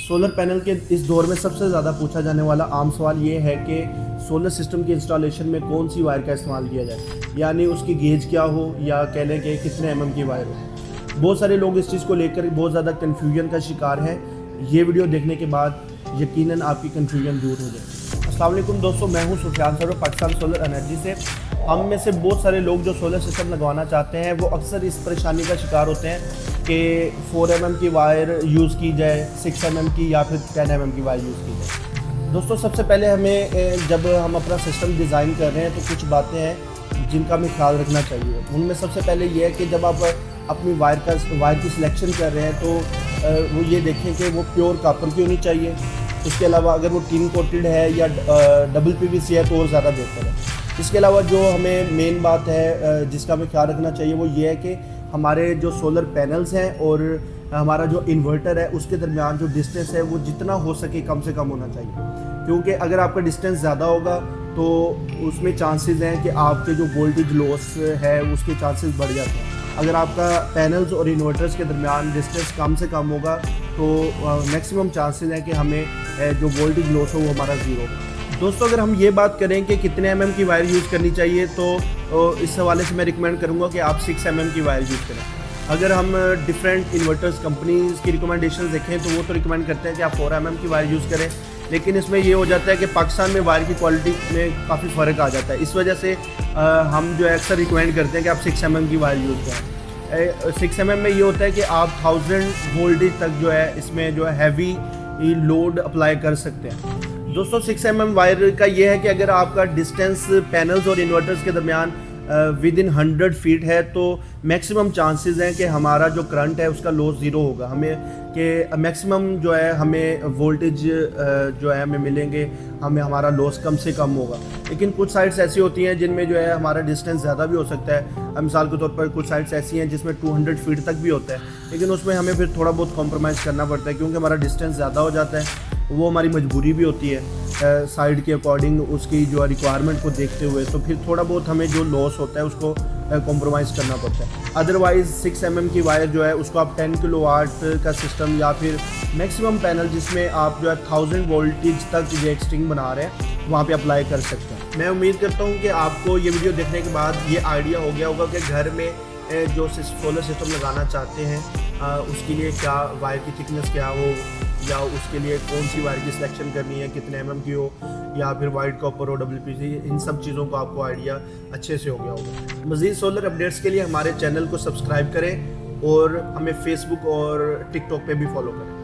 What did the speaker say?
Solar panel के इस दौर में सबसे ज़्यादा पूछा जाने वाला आम सवाल ये है कि सोलर सिस्टम के इंस्टॉलेशन में कौन सी वायर का इस्तेमाल किया जाए, यानी उसकी गेज क्या हो या कह लें कि कितने mm की वायर हो। बहुत सारे लोग इस चीज़ को लेकर बहुत ज़्यादा कन्फ्यूजन का शिकार हैं। ये वीडियो देखने के बाद यकीनन आपकी कन्फ्यूजन दूर हो जाए। अस्सलाम वालेकुम दोस्तों, मैं हूँ Sufiyan sir Pakistan solar energy से। हम में से बहुत सारे लोग जो सोलर सिस्टम लगवाना चाहते हैं वो अक्सर इस परेशानी का शिकार होते हैं कि 4 mm की वायर यूज़ की जाए, 6 mm की या फिर 10 mm की वायर यूज़ की जाए। दोस्तों सबसे पहले हमें जब हम अपना सिस्टम डिज़ाइन कर रहे हैं तो कुछ बातें हैं जिनका हमें ख्याल रखना चाहिए। उनमें सबसे पहले ये है कि जब आप अपनी वायर की सिलेक्शन कर रहे हैं तो वो ये देखें कि वो प्योर कॉपर की होनी चाहिए। उसके अलावा अगर वो टिन कोटेड है या डबल PVC है तो और ज़्यादा बेहतर है। इसके अलावा जो हमें मेन बात है जिसका हमें ख्याल रखना चाहिए वो ये है कि हमारे जो सोलर पैनल्स हैं और हमारा जो इन्वर्टर है उसके दरमियान जो डिस्टेंस है वो जितना हो सके कम से कम होना चाहिए, क्योंकि अगर आपका डिस्टेंस ज़्यादा होगा तो उसमें चांसेस हैं कि आपके जो वोल्टेज लॉस है उसके चांसेस बढ़ जाते हैं। अगर आपका पैनल्स और इन्वर्टर्स के दरमियान डिस्टेंस कम से कम होगा तो मैक्सिमम चांसेस हैं कि हमें जो वोल्टेज लॉस हो वो हमारा ज़ीरो हो। दोस्तों अगर हम ये बात करें कि कितने mm की वायर यूज़ करनी चाहिए तो इस हवाले से मैं रिकमेंड करूँगा कि आप 6 mm की वायर यूज़ करें। अगर हम डिफरेंट इन्वर्टर्स कंपनीज़ की रिकमेंडेशन देखें तो वो तो रिकमेंड करते हैं कि आप 4 mm की वायर यूज़ करें, लेकिन इसमें ये हो जाता है कि पाकिस्तान में वायर की क्वालिटी में काफ़ी फ़र्क आ जाता है। इस वजह से हम जो है अक्सर रिकमेंड करते हैं कि आप 6 mm की वायर यूज़ करें। 6 mm में ये होता है कि आप 1000 वोल्टेज तक जो है इसमें जो है हैवी लोड अप्लाई कर सकते हैं। दोस्तों 6 mm वायर का ये है कि अगर आपका डिस्टेंस पैनल्स और इन्वर्टर्स के दरमियान विद इन 100 फीट है तो मैक्सिमम चांसेस हैं कि हमारा जो करंट है उसका लॉस ज़ीरो होगा। हमें कि मैक्सिमम जो है हमें वोल्टेज जो है हमें मिलेंगे, हमें हमारा लॉस कम से कम होगा। लेकिन कुछ साइट्स ऐसी होती हैं जिनमें जो है हमारा डिस्टेंस ज़्यादा भी हो सकता है। मिसाल के तौर पर कुछ साइट्स ऐसी हैं जिसमें 200 फीट तक भी होता है, लेकिन उसमें हमें फिर थोड़ा बहुत कॉम्प्रोमाइज़ करना पड़ता है क्योंकि हमारा डिस्टेंस ज़्यादा हो जाता है। वो हमारी मजबूरी भी होती है साइड के अकॉर्डिंग उसकी जो रिक्वायरमेंट को देखते हुए, तो फिर थोड़ा बहुत हमें जो लॉस होता है उसको कॉम्प्रोमाइज़ करना पड़ता है। अदरवाइज़ 6 mm की वायर जो है उसको आप 10 किलोवाट का सिस्टम या फिर मैक्सिमम पैनल जिसमें आप जो है 1000 वोल्टेज तक जो एक्सटिंग बना रहे हैं वहाँ पे अप्लाई कर सकते हैं। मैं उम्मीद करता हूँ कि आपको ये वीडियो देखने के बाद ये आइडिया हो गया होगा कि घर में जो सोलर सिस्टम लगाना चाहते हैं उसके लिए क्या वायर की थिकनेस क्या हो, या उसके लिए कौन सी वायर की सिलेक्शन करनी है, कितने mm की हो, या फिर वाइट कॉपर हो, WPC, इन सब चीज़ों का आपको आइडिया अच्छे से हो गया होगा। मज़ीद सोलर अपडेट्स के लिए हमारे चैनल को सब्सक्राइब करें और हमें फेसबुक और टिकटॉक पे भी फॉलो करें।